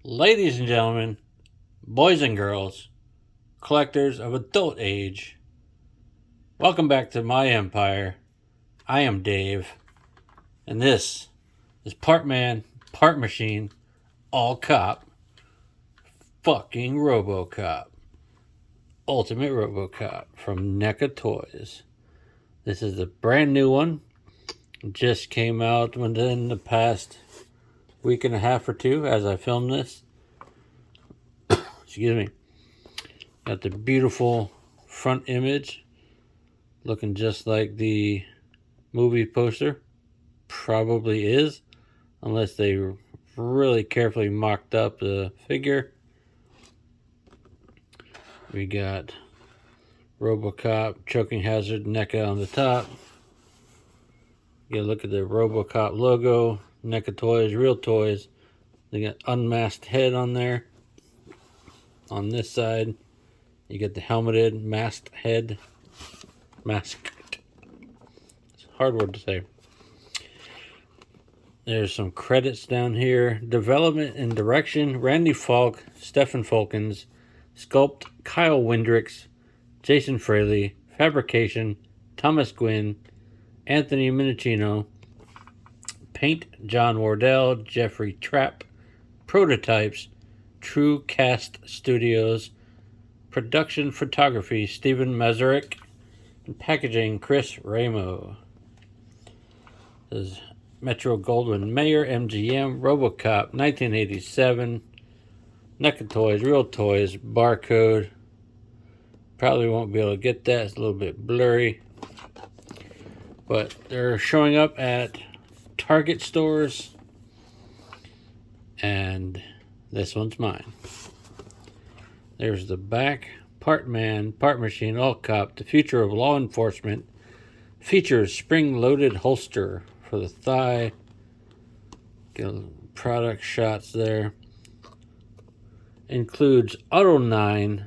Ladies and gentlemen, boys and girls, collectors of adult age, welcome back to my empire. I am Dave, and this is part man, part machine, all cop, fucking RoboCop. Ultimate RoboCop from NECA Toys. This is a brand new one. Just came out within the past week and a half or two as I filmed this. Excuse me. Got the beautiful front image looking just like the movie poster. Probably is, unless they really carefully mocked up the figure. We got RoboCop, choking hazard, NECA on the top. You look at the RoboCop logo, NECA Toys, real toys. They got unmasked head on there. On this side, you get the helmeted, masked head. Masked. It's a hard word to say. There's some credits down here. Development and direction, Randy Falk, Stephen Folkens. Sculpt, Kyle Windricks, Jason Fraley. Fabrication, Thomas Gwynn, Anthony Minicino. Paint, John Wardell, Jeffrey Trapp. Prototypes, True Cast Studios. Production photography, Stephen Mazurek. And packaging, Chris Ramo. This is Metro Goldwyn Mayer, MGM, RoboCop, 1987. NECA Toys, real toys, barcode. Probably won't be able to get that. It's a little bit blurry. But they're showing up at Target stores. And this one's mine. There's the back. Part man, part machine, all cop. The future of law enforcement. Features spring-loaded holster for the thigh. Get product shots there. Includes Auto 9,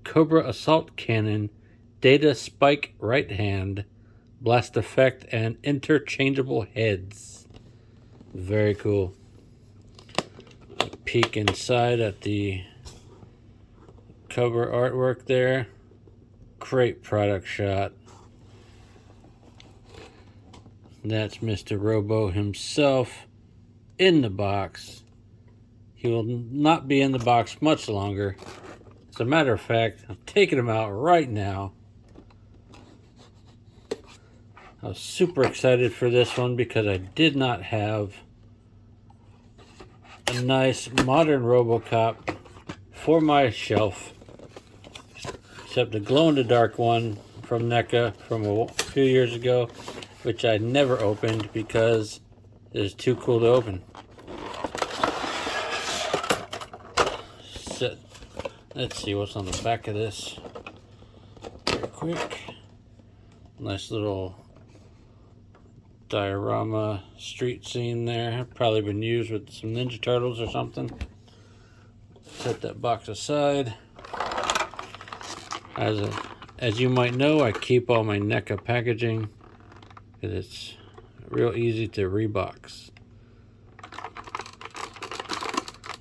Cobra assault cannon, data spike right hand, blast effect, and interchangeable heads. Very cool. Peek inside at the cover artwork there. Great product shot. That's Mr. Robo himself in the box. He will not be in the box much longer. As a matter of fact, I'm taking him out right now. I was super excited for this one because I did not have a nice modern RoboCop for my shelf, except the glow-in-the-dark one from NECA from a few years ago, which I never opened because it was too cool to open. Let's see what's on the back of this real quick. Nice little diorama street scene there. Probably been used with some Ninja Turtles or something. Set that box aside. As you might know, I keep all my NECA packaging because it's real easy to rebox.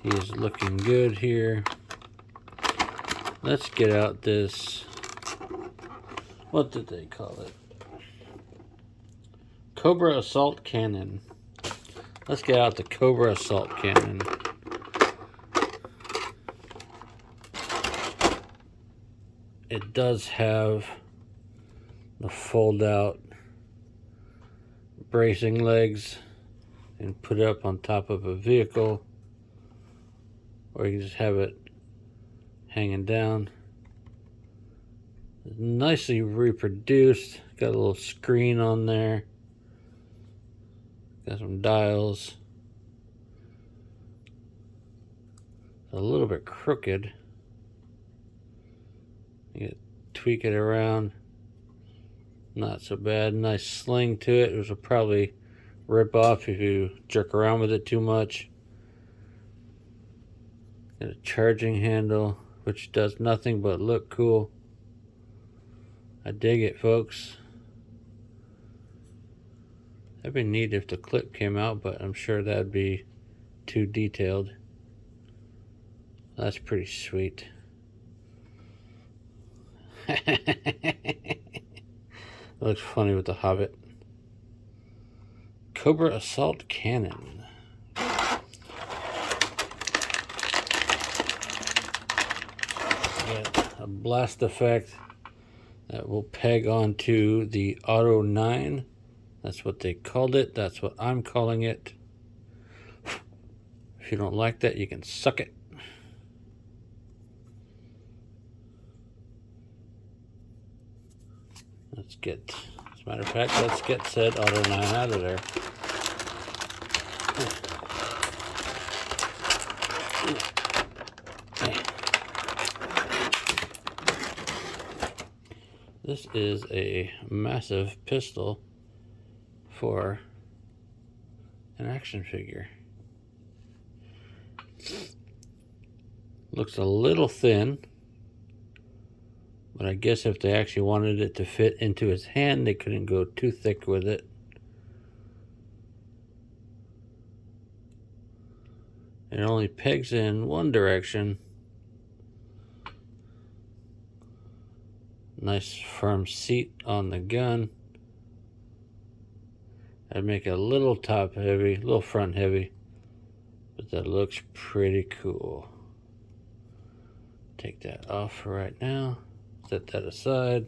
He's looking good here. Let's get out this, what did they call it? Cobra assault cannon. Let's get out the Cobra assault cannon. It does have the fold out bracing legs and put it up on top of a vehicle, or you can just have it hanging down. Nicely reproduced. Got a little screen on there. Got some dials. A little bit crooked. You can tweak it around. Not so bad. Nice sling to it. It will probably rip off if you jerk around with it too much. Got a charging handle, which does nothing but look cool. I dig it, folks. That'd be neat if the clip came out, but I'm sure that'd be too detailed. That's pretty sweet. Looks funny with the Hobbit. Cobra Assault Cannon. Got a blast effect that will peg onto the Auto 9. That's what they called it. That's what I'm calling it. If you don't like that, you can suck it. Let's get, as a matter of fact, let's get said Auto 9 out of there. This is a massive pistol for an action figure. Looks a little thin, but I guess if they actually wanted it to fit into his hand, they couldn't go too thick with it. It only pegs in one direction. Nice firm seat on the gun. I'd make it a little top heavy, a little front heavy, but that looks pretty cool. Take that off for right now. Set that aside.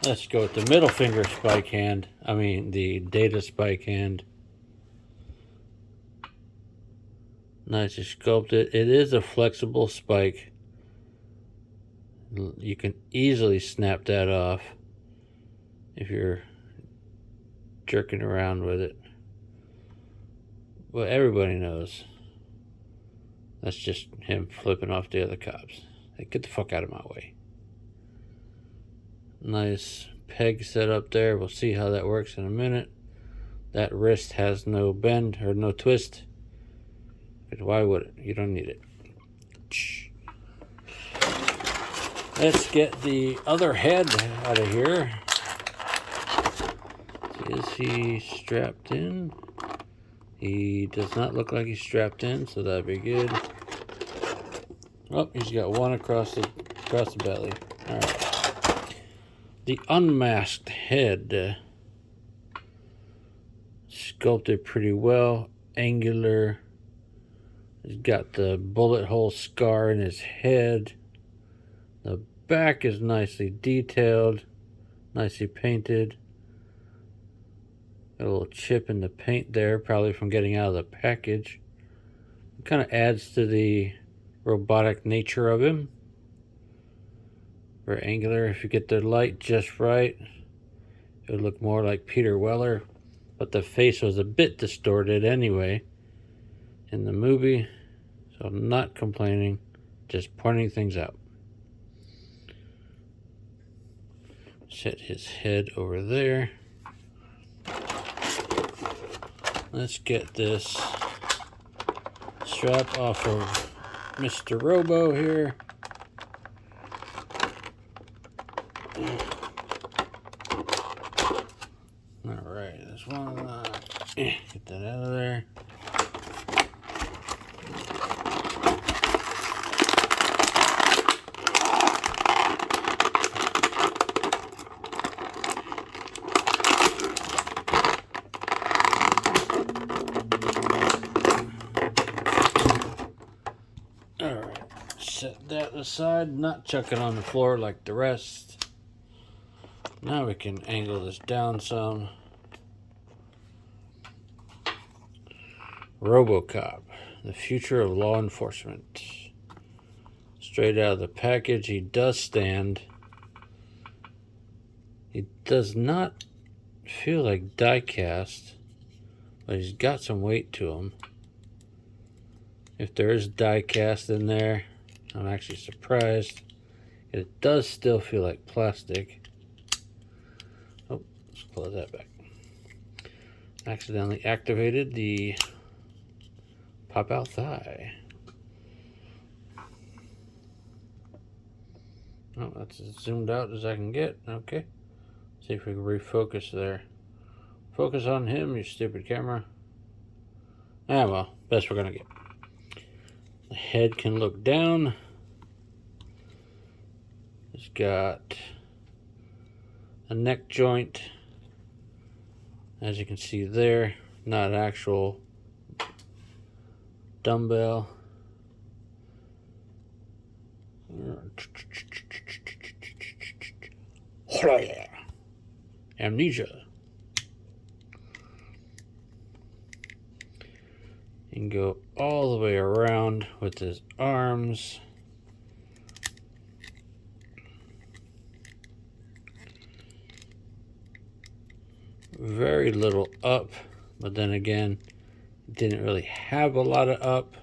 Let's go with the middle finger spike hand. I mean the data spike hand. Nicely sculpted. It is a flexible spike. You can easily snap that off if you're jerking around with it. Well, everybody knows that's just him flipping off the other cops. Hey, get the fuck out of my way. Nice peg set up there. We'll see how that works in a minute. That wrist has no bend or no twist. Why would it? You don't need it. Let's get the other head out of here. Is he strapped in? He does not look like he's strapped in, so that'd be good. Oh, he's got one across the belly. All right. The unmasked head. Sculpted pretty well. Angular. He's got the bullet hole scar in his head. The back is nicely detailed, nicely painted. Got a little chip in the paint there, probably from getting out of the package. It kind of adds to the robotic nature of him. Very angular. If you get the light just right, it would look more like Peter Weller. But the face was a bit distorted anyway in the movie, so I'm not complaining, just pointing things out. Set his head over there. Let's get this strap off of Mr. Robo here. Alright, there's one. Get that out of there. Set that aside, not chuck it on the floor like the rest. Now we can angle this down some. RoboCop, the future of law enforcement. Straight out of the package, he does stand. He does not feel like die cast, but he's got some weight to him. If there is die cast in there, I'm actually surprised. It does still feel like plastic. Oh, let's close that back. Accidentally activated the pop-out thigh. Oh, that's as zoomed out as I can get. Okay. See if we can refocus there. Focus on him, you stupid camera. Ah, well, best we're gonna get. The head can look down. It's got a neck joint, as you can see there, not an actual dumbbell. Amnesia. You can go all the way around with his arms. Very little up, but then again, didn't really have a lot of up.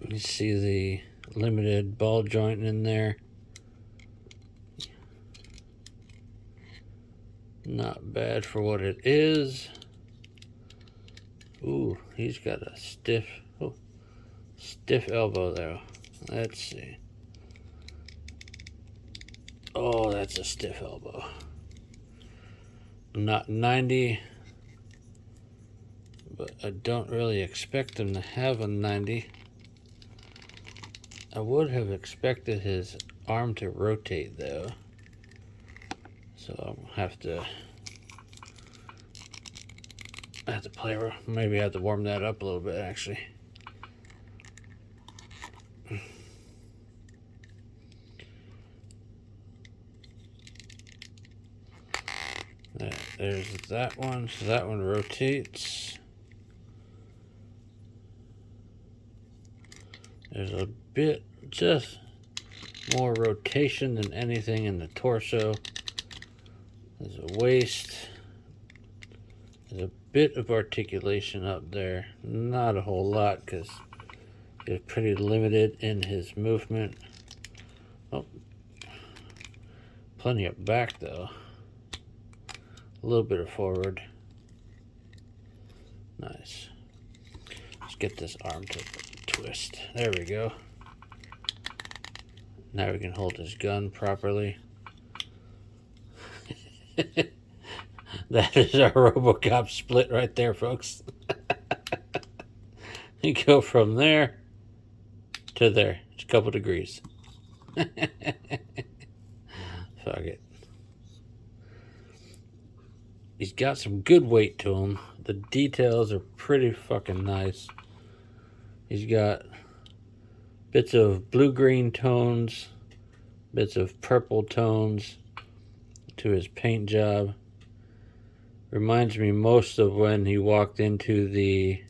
You see the limited ball joint in there. Not bad for what it is. Ooh, he's got a stiff elbow there. Let's see. Oh, that's a stiff elbow. Not 90, but I don't really expect him to have a 90. I would have expected his arm to rotate though. So I'll have to play around. Maybe I have to warm that up a little bit actually. There's that one. So that one rotates. There's a bit, just more rotation than anything in the torso. There's a waist. There's a bit of articulation up there. Not a whole lot because he's pretty limited in his movement. Oh, plenty of back though. A little bit of forward. Nice. Let's get this arm to twist. There we go. Now we can hold his gun properly. That is our RoboCop split right there, folks. You go from there to there. It's a couple degrees. Fuck it. He's got some good weight to him. The details are pretty fucking nice. He's got bits of blue-green tones, bits of purple tones to his paint job. Reminds me most of when he walked into the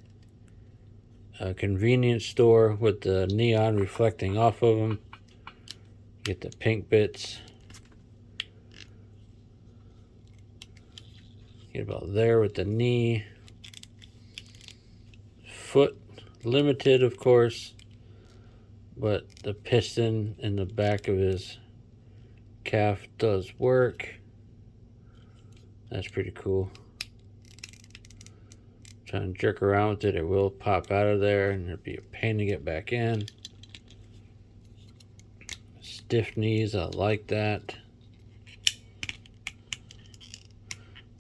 convenience store with the neon reflecting off of him. Get the pink bits. Get about there with the knee. Foot limited, of course, but the piston in the back of his calf does work. That's pretty cool. Try and jerk around with it, it will pop out of there and it'll be a pain to get back in. Stiff knees, I like that.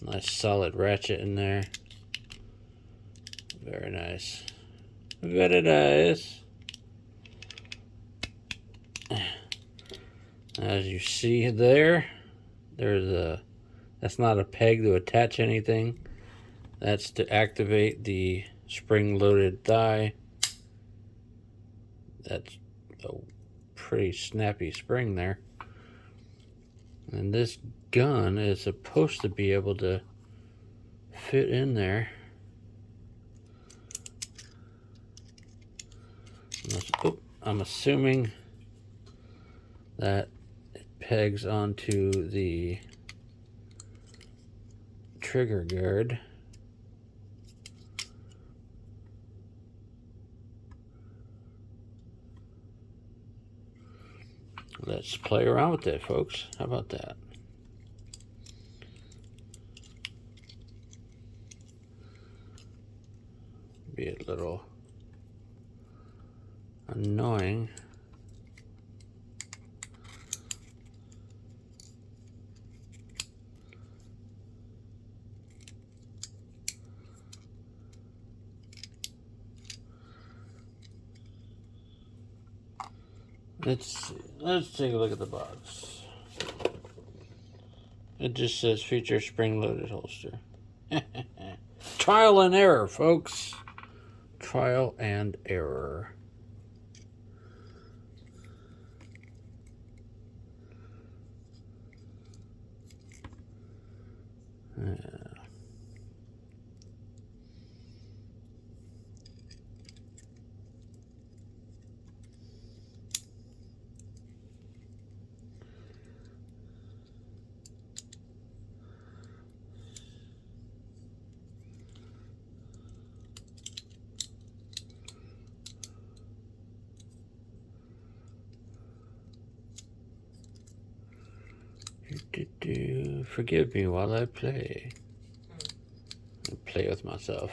Nice solid ratchet in there. Very nice. Very nice. As you see there, that's not a peg to attach anything. That's to activate the spring-loaded thigh. That's a pretty snappy spring there. And this gun is supposed to be able to fit in there. I'm assuming that it pegs onto the trigger guard. Let's play around with it, folks. How about that? Be a little annoying. Let's see. Let's take a look at the box. It just says feature spring-loaded holster. Trial and error, folks. Trial and error. Forgive me while I play. I play with myself.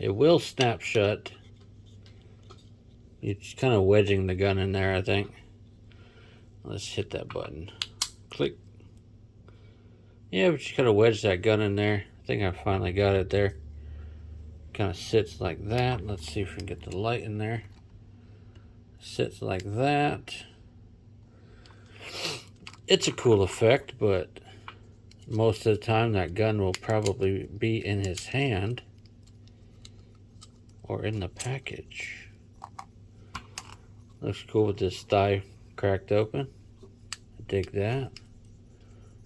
It will snap shut. You're just kind of wedging the gun in there, I think. Let's hit that button. Click. Yeah, but you kind of wedge that gun in there. I think I finally got it there. Kind of sits like that. Let's see if we can get the light in there. Sits like that. It's a cool effect, but most of the time that gun will probably be in his hand or in the package. Looks cool with this thigh cracked open. I dig that.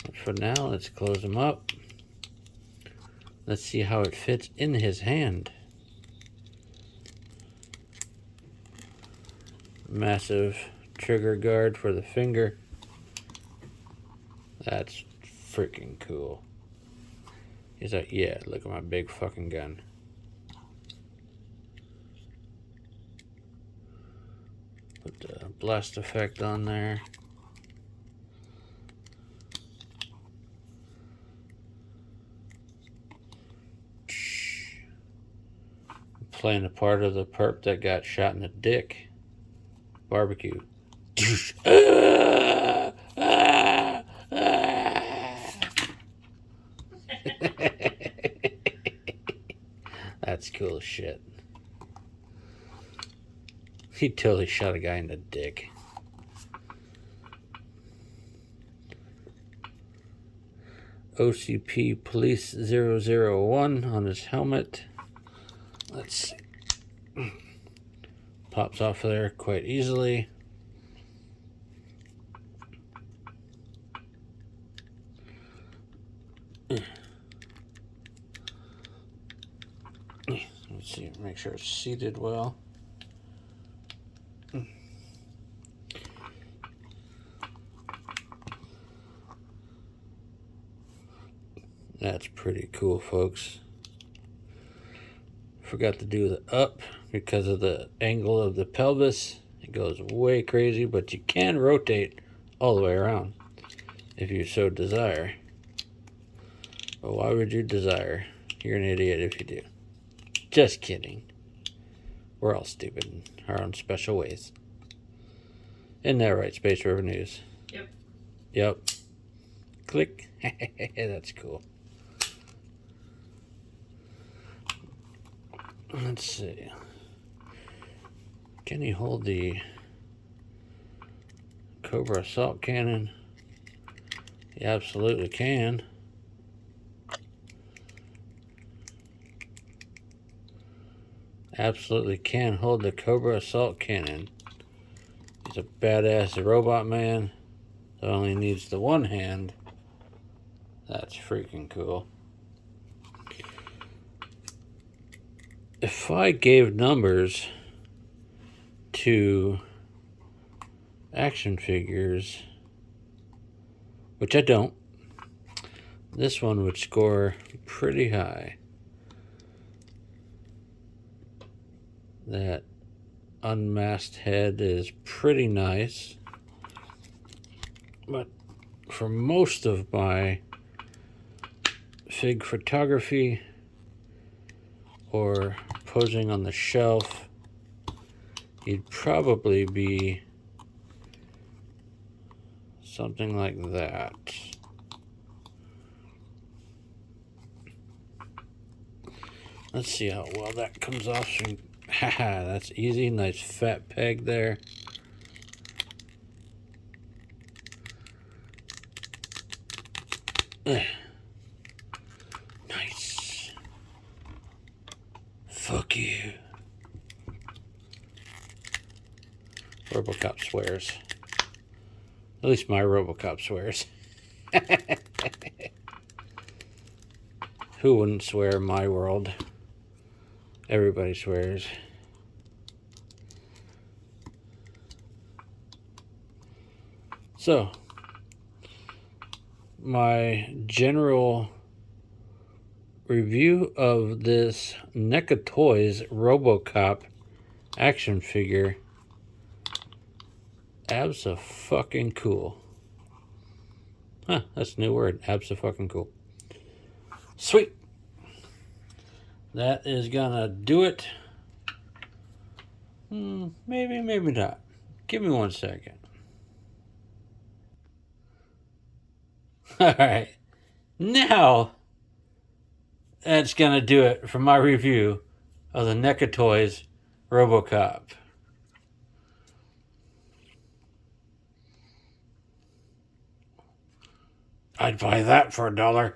But for now, let's close him up. Let's see how it fits in his hand. Massive trigger guard for the finger. That's freaking cool. He's like, yeah, look at my big fucking gun. Put the blast effect on there. Playing a part of the perp that got shot in the dick. Barbecue. That's cool as shit. He totally shot a guy in the dick. OCP Police 001 on his helmet. Let's see. Pops off of there quite easily. Let's see, make sure it's seated well. That's pretty cool, folks. Forgot to do the up because of the angle of the pelvis. It goes way crazy, but you can rotate all the way around if you so desire. But why would you desire? You're an idiot if you do. Just kidding. We're all stupid in our own special ways. Isn't that right, Space River News? Yep. Yep. Click. That's cool. Let's see. Can he hold the Cobra assault cannon? He absolutely can. Absolutely can hold the Cobra assault cannon. He's a badass robot man that only needs the one hand. That's freaking cool. If I gave numbers to action figures, which I don't, this one would score pretty high. That unmasked head is pretty nice, but for most of my fig photography or posing on the shelf, you'd probably be something like that. Let's see how well that comes off. Haha, that's easy. Nice fat peg there. Nice. Fuck you. RoboCop swears. At least my RoboCop swears. Who wouldn't swear in my world? Everybody swears. So, my general review of this NECA Toys RoboCop action figure. Abso-fucking-cool. Huh, that's a new word. Abso-fucking-cool. Sweet. That is gonna do it. Maybe, maybe not. Give me 1 second. Alright. Now, that's gonna do it for my review of the NECA Toys RoboCop. I'd buy that for $1.